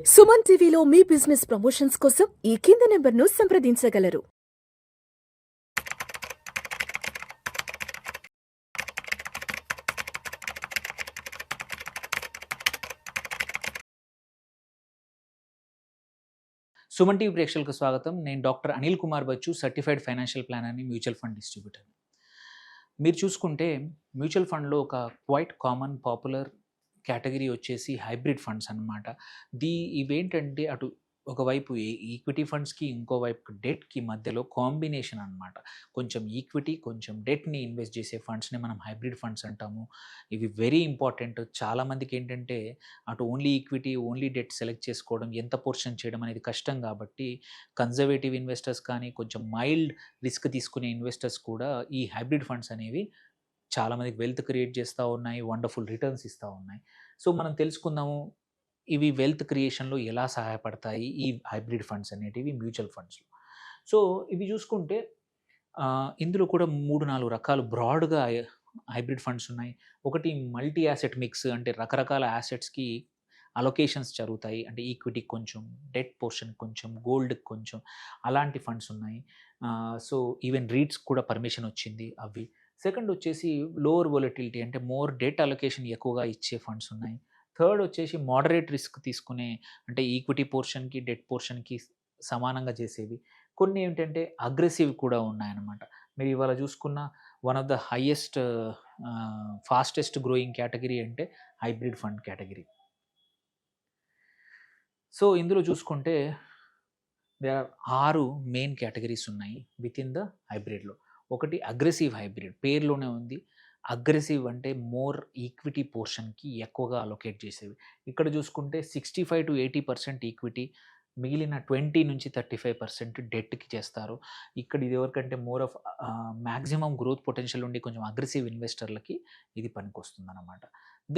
సుమన్ టీవీలో మీ business promotions కోసం ఈ కింది నెంబర్ను సంప్రదించగలరు. సుమన్ టీవీ ప్రేక్షకులకు స్వాగతం. నేను doctor Anil Kumar Bachu, certified financial ప్లానర్ని, మ్యూచువల్ ఫండ్ డిస్ట్రిబ్యూటర్ని. మీరు చూసుకుంటే మ్యూచువల్ ఫండ్లో ఒక క్వైట్ కామన్ పాపులర్ కేటగిరీ వచ్చేసి హైబ్రిడ్ ఫండ్స్ అన్నమాట. ఇవేంటంటే అటు ఒకవైపు ఈక్విటీ ఫండ్స్కి, ఇంకోవైపు డెట్కి మధ్యలో కాంబినేషన్ అన్నమాట. కొంచెం ఈక్విటీ, కొంచెం డెట్ని ఇన్వెస్ట్ చేసే ఫండ్స్ని మనం హైబ్రిడ్ ఫండ్స్ అంటాము. ఇవి వెరీ ఇంపార్టెంట్. చాలామందికి ఏంటంటే అటు only equity, only debt select చేసుకోవడం, ఎంత పోర్షన్ చేయడం అనేది కష్టం కాబట్టి కన్జర్వేటివ్ ఇన్వెస్టర్స్ కానీ, కొంచెం మైల్డ్ రిస్క్ తీసుకునే ఇన్వెస్టర్స్ కూడా ఈ హైబ్రిడ్ ఫండ్స్ అనేవి చాలామందికి వెల్త్ క్రియేట్ చేస్తూ ఉన్నాయి, వండర్ఫుల్ రిటర్న్స్ ఇస్తూ ఉన్నాయి. సో మనం తెలుసుకుందాము ఇవి వెల్త్ క్రియేషన్లో ఎలా సహాయపడతాయి ఈ హైబ్రిడ్ ఫండ్స్ అనేటివి మ్యూచువల్ ఫండ్స్లో. సో ఇవి చూసుకుంటే ఇందులో కూడా 3-4 రకాలు బ్రాడ్గా హైబ్రిడ్ ఫండ్స్ ఉన్నాయి. ఒకటి మల్టీ యాసెట్ మిక్స్, అంటే రకరకాల యాసెట్స్కి అలొకేషన్స్ జరుగుతాయి. అంటే ఈక్విటీకి కొంచెం, డెట్ పోర్షన్ కొంచెం, గోల్డ్కి కొంచెం, అలాంటి ఫండ్స్ ఉన్నాయి. సో ఈవెన్ రీట్స్ కూడా పర్మిషన్ వచ్చింది అవి. సెకండ్ వచ్చేసి లోవర్ వొలటిలిటీ, అంటే మోర్ డెట్ అలొకేషన్ ఎక్కువగా ఇచ్చే ఫండ్స్ ఉన్నాయి. థర్డ్ వచ్చేసి మోడరేట్ రిస్క్ తీసుకునే, అంటే ఈక్విటీ పోర్షన్కి, డెట్ పోర్షన్కి సమానంగా చేసేవి. కొన్ని ఏంటంటే అగ్రెసివ్ కూడా ఉన్నాయన్నమాట. మీరు ఇవాళ చూసుకున్న one of the highest fastest growing category అంటే హైబ్రిడ్ ఫండ్ కేటగిరీ. సో ఇందులో చూసుకుంటే దేర్ ఆర్ 6 మెయిన్ కేటగిరీస్ ఉన్నాయి విత్ ఇన్ ద హైబ్రిడ్లో. ఒకటి అగ్రెసివ్ హైబ్రిడ్, పేరులోనే ఉంది. అగ్రెసివ్ అంటే మోర్ ఈక్విటీ పోర్షన్కి ఎక్కువగా అలొకేట్ చేసేవి. ఇక్కడ చూసుకుంటే 65-80% ఈక్విటీ, మిగిలిన 20-35% డెట్కి చేస్తారు. ఇక్కడ ఇది ఎవరికంటే more of maximum growth potential ఉండి కొంచెం అగ్రెసివ్ ఇన్వెస్టర్లకి ఇది పనికొస్తుంది అన్నమాట.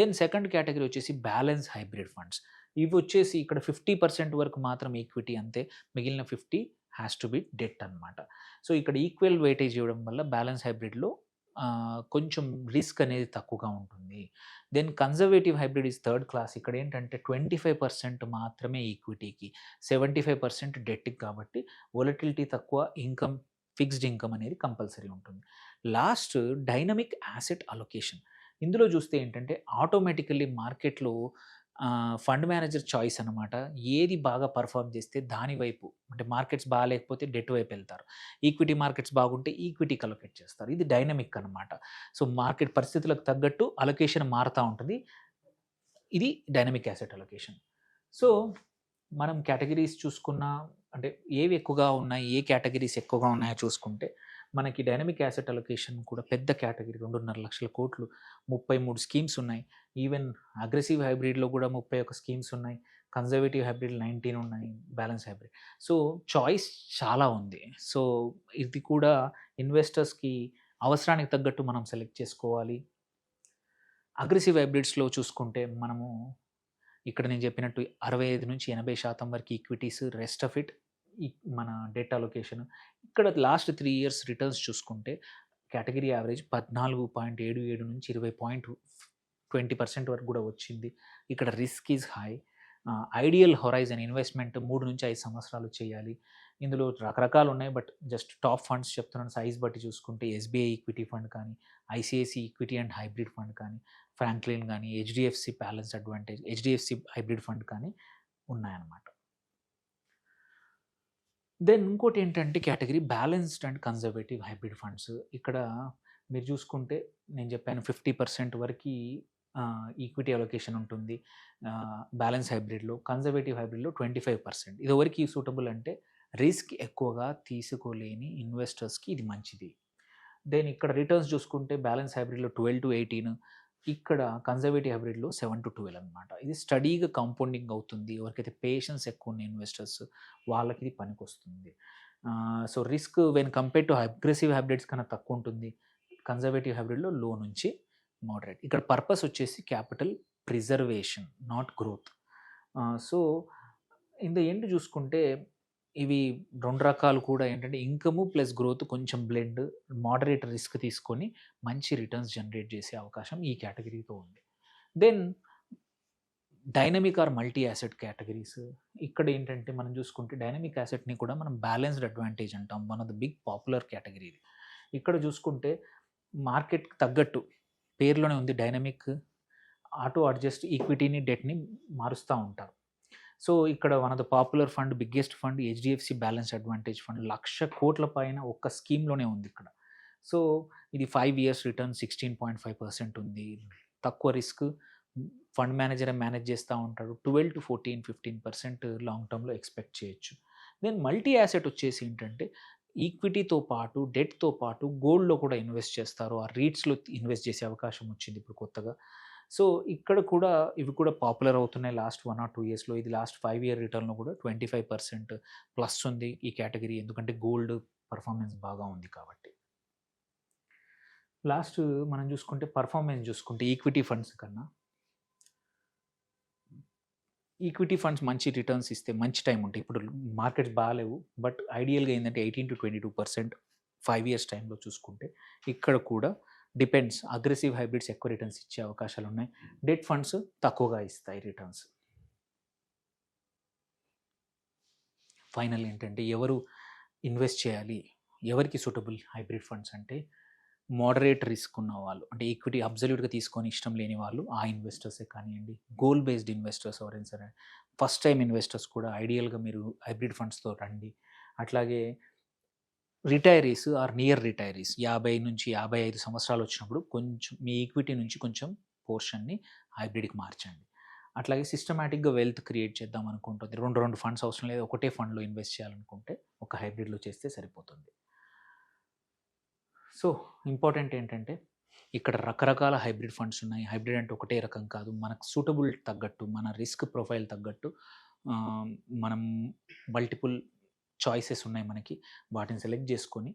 దెన్ సెకండ్ కేటగిరీ వచ్చేసి బ్యాలెన్స్ హైబ్రిడ్ ఫండ్స్. ఇవి వచ్చేసి ఇక్కడ 50% వరకు మాత్రం ఈక్విటీ, అంతే, మిగిలిన 50 హ్యాస్ టు బి డెట్ అనమాట. సో ఇక్కడ ఈక్వల్ వెయిటేజ్ ఇవ్వడం వల్ల బ్యాలెన్స్ హైబ్రిడ్లో కొంచెం రిస్క్ అనేది తక్కువగా ఉంటుంది. Then conservative hybrid is third class. ఇక్కడ ఏంటంటే 25% మాత్రమే ఈక్విటీకి, 75% డెట్కి, కాబట్టి వొలటిలిటీ తక్కువ, ఇన్కమ్ ఫిక్స్డ్ ఇన్కమ్ అనేది కంపల్సరీ ఉంటుంది. Last dynamic asset allocation. ఇందులో చూస్తే ఏంటంటే ఆటోమేటికల్లీ మార్కెట్లో ఫండ్ మేనేజర్ చాయిస్ అనమాట. ఏది బాగా పర్ఫార్మ్ చేస్తే దాని వైపు, అంటే మార్కెట్స్ బాగాలేకపోతే డెట్ వైపు వెళ్తారు, ఈక్విటీ మార్కెట్స్ బాగుంటే ఈక్విటీకి అలొకేట్ చేస్తారు. ఇది డైనమిక్ అనమాట. సో మార్కెట్ పరిస్థితులకు తగ్గట్టు అలొకేషన్ మారుతూ ఉంటుంది. ఇది డైనమిక్ యాసెట్ అలొకేషన్. సో మనం కేటగిరీస్ చూసుకున్నా, అంటే ఏవి ఎక్కువగా ఉన్నాయి, ఏ కేటగిరీస్ ఎక్కువగా ఉన్నాయో చూసుకుంటే మనకి డైనమిక్ యాసెట్ అలొకేషన్ కూడా పెద్ద కేటగిరీ, 2.5 లక్షల కోట్లు, 33 స్కీమ్స్ ఉన్నాయి. ఈవెన్ అగ్రెసివ్ హైబ్రిడ్లో కూడా 31 స్కీమ్స్ ఉన్నాయి. కన్జర్వేటివ్ హైబ్రిడ్ 19 ఉన్నాయి, బ్యాలెన్స్ హైబ్రిడ్. సో చాయిస్ చాలా ఉంది. సో ఇది కూడా ఇన్వెస్టర్స్కి అవసరానికి తగ్గట్టు మనం సెలెక్ట్ చేసుకోవాలి. అగ్రెసివ్ హైబ్రిడ్స్లో చూసుకుంటే మనము ఇక్కడ నేను చెప్పినట్టు 65-80% వరకు ఈక్విటీస్, రెస్ట్ ఆఫ్ ఇట్ మన డెట్ అలొకేషన్. ఇక్కడ లాస్ట్ 3 ఇయర్స్ రిటర్న్స్ చూసుకుంటే కేటగిరీ యావరేజ్ 14.77 నుంచి 20% వరకు కూడా వచ్చింది. ఇక్కడ risk is high. Ideal horizon investment 3-5 సంవత్సరాలు చేయాలి. ఇందులో రకరకాలు ఉన్నాయి, బట్ జస్ట్ టాప్ ఫండ్స్ చెప్తున్నాను. సైజ్ బట్టి చూసుకుంటే ఎస్బీఐ ఈక్విటీ ఫండ్ కానీ, ICICI equity and hybrid fund కానీ, ఫ్రాంక్లిన్ కానీ, HDFC balance advantage, HDFC hybrid fund కానీ ఉన్నాయన్నమాట. దెన్ ఇంకోటి ఏంటంటే category balanced and conservative hybrid funds. ఇక్కడ మీరు చూసుకుంటే నేను చెప్పాను 50% వరకు ఈక్విటీ అలొకేషన్ ఉంటుంది బ్యాలెన్స్ హైబ్రిడ్లో. కన్జర్వేటివ్ హైబ్రిడ్లో 25%. ఇది ఎవరికి సూటబుల్ అంటే రిస్క్ ఎక్కువగా తీసుకోలేని ఇన్వెస్టర్స్కి ఇది మంచిది. దెన్ ఇక్కడ రిటర్న్స్ చూసుకుంటే బ్యాలెన్స్ హైబ్రిడ్లో 12-18, ఇక్కడ కన్జర్వేటివ్ హైబ్రిడ్లో 7-12 అనమాట. ఇది స్టడీగా కాంపౌండింగ్ అవుతుంది. ఎవరికైతే పేషెన్స్ ఎక్కువ ఉన్న ఇన్వెస్టర్స్ వాళ్ళకి ఇది పనికొస్తుంది. So risk when compare to aggressive hybrids కన్నా తక్కువ ఉంటుంది. కన్జర్వేటివ్ హైబ్రిడ్లో లో నుంచి మోడరేట్. ఇక్కడ పర్పస్ వచ్చేసి capital preservation, not growth. So in the end చూసుకుంటే ఇవి 2 రకాలు కూడా ఏంటంటే ఇన్కమ్ ప్లస్ గ్రోత్ కొంచెం బ్లెండ్, మోడరేట్ రిస్క్ తీసుకొని మంచి రిటర్న్స్ జనరేట్ చేసే అవకాశం ఈ కేటగిరీతో ఉంది. Then dynamic or multi asset categories. ఇక్కడ ఏంటంటే మనం చూసుకుంటే డైనమిక్ యాసెట్‌ని కూడా మనం బ్యాలెన్స్డ్ అడ్వాంటేజ్ అంటాం. One of the big popular category ఇది. ఇక్కడ చూసుకుంటే మార్కెట్‌కి తగ్గట్టు పేరులోనే ఉంది డైనమిక్ ఆటో అడ్జస్ట్ ఈక్విటీని, డెట్‌ని మారుస్తా ఉంటారు. సో, ఇక్కడ one of the popular fund, biggest fund HDFC balanced advantage fund 1,00,00,00,000 పైన ఒక్క స్కీమ్‌లోనే ఉంది ఇక్కడ. సో, ఇది 5 ఇయర్స్ రిటర్న్ 16.5% ఉంది. తక్కువ రిస్క్, ఫండ్ మేనేజరే మేనేజ్ చేస్తా ఉంటాడు. 12-14, 15% లాంగ్ టర్మ్‌లో ఎక్స్‌పెక్ట్ చేయొచ్చు. దెన్ మల్టీ యాసెట్ వచ్చేసి ఏంటంటే ఈక్విటీతో పాటు, డెట్‌తో పాటు గోల్డ్‌లో కూడా ఇన్వెస్ట్ చేస్తారు. ఆ రీట్స్‌లో ఇన్వెస్ట్ చేసే అవకాశం వచ్చింది ఇప్పుడు కొత్తగా. సో, ఇక్కడ కూడా ఇవి కూడా పాపులర్ అవుతున్నాయి లాస్ట్ 1 ఆర్ 2 ఇయర్స్‌లో. ఇది లాస్ట్ 5 ఇయర్ రిటర్న్‌లో కూడా 25% ప్లస్ ఉంది ఈ కేటగిరీ. ఎందుకంటే గోల్డ్ పర్ఫార్మెన్స్ బాగా ఉంది కాబట్టి. లాస్ట్ మనం చూసుకుంటే పర్ఫార్మెన్స్ చూసుకుంటే ఈక్విటీ ఫండ్స్ కన్నా ఈక్విటీ ఫండ్స్ మంచి రిటర్న్స్ ఇస్తే మంచి టైం ఉంటాయి. ఇప్పుడు మార్కెట్స్ బాగాలేవు. బట్ ఐడియల్‌గా ఏందంటే 18-22% 5 ఇయర్స్ టైంలో చూసుకుంటే. ఇక్కడ కూడా డిపెండ్స్. అగ్రెసివ్ హైబ్రిడ్స్ ఎక్కువ రిటర్న్స్ ఇచ్చే అవకాశాలున్నాయి. డెట్ ఫండ్స్ తక్కువగా ఇస్తాయి రిటర్న్స్. ఫైనల్ ఏంటంటే ఎవరు ఇన్వెస్ట్ చేయాలి? ఎవరికి సూటబుల్ హైబ్రిడ్ ఫండ్స్ అంటే మోడరేట్ రిస్క్ ఉన్నవాళ్ళు. అంటే ఈక్విటీ అబ్సల్యూట్‌గా తీసుకొని ఇష్టం లేని వాళ్ళు ఆ ఇన్వెస్టర్సే కానియండి. గోల్ బేస్డ్ ఇన్వెస్టర్స్ ఎవరైనా సరే, ఫస్ట్ టైమ్ ఇన్వెస్టర్స్ కూడా ఐడియల్‌గా మీరు హైబ్రిడ్ ఫండ్స్‌తో రండి. అట్లాగే రిటైరీస్ ఆర్ నియర్ రిటైరీస్ 50-55 సంవత్సరాలు వచ్చినప్పుడు కొంచెం మీ ఈక్విటీ నుంచి కొంచెం పోర్షన్‌ని హైబ్రిడ్‌కి మార్చండి. అట్లాగే సిస్టమాటిక్‌గా వెల్త్ క్రియేట్ చేద్దాం అనుకుంటుంది. 2 ఫండ్స్ అవసరం లేదు. ఒకటే ఫండ్‌లో ఇన్వెస్ట్ చేయాలనుకుంటే ఒక హైబ్రిడ్‌లో చేస్తే సరిపోతుంది. సో, ఇంపార్టెంట్ ఏంటంటే ఇక్కడ రకరకాల హైబ్రిడ్ ఫండ్స్ ఉన్నాయి. హైబ్రిడ్ అంటే ఒకటే రకం కాదు. మనకు సూటబుల్ తగ్గట్టు, మన రిస్క్ ప్రొఫైల్ తగ్గట్టు మనం మల్టిపుల్ చాయిసెస్ ఉన్నాయి మనకి. వాటిని సెలెక్ట్ చేసుకొని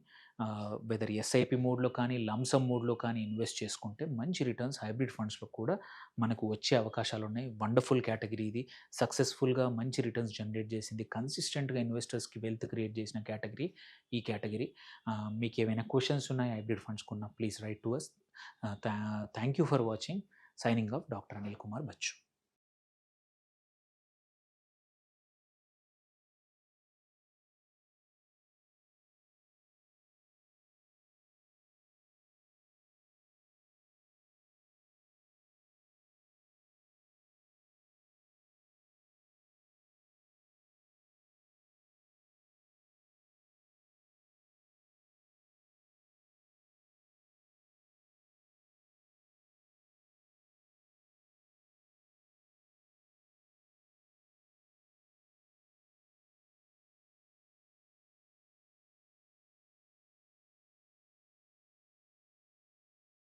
వెదర్ ఎస్ఐపి మోడ్‌లో కానీ, లంసమ్ మోడ్‌లో కానీ ఇన్వెస్ట్ చేసుకుంటే మంచి రిటర్న్స్ హైబ్రిడ్ ఫండ్స్‌లో కూడా మనకు వచ్చే అవకాశాలున్నాయి. వండర్‌ఫుల్ కేటగిరీ ఇది. సక్సెస్‌ఫుల్‌గా మంచి రిటర్న్స్ జనరేట్ చేసింది. కన్సిస్టెంట్‌గా ఇన్వెస్టర్స్‌కి వెల్త్ క్రియేట్ చేసిన కేటగిరీ ఈ కేటగిరీ. మీకేమైనా క్వెషన్స్ ఉన్నాయి హైబ్రిడ్ ఫండ్స్‌కున్న please write to us. Thank you for watching. Signing off doctor Anil Kumar Bachu.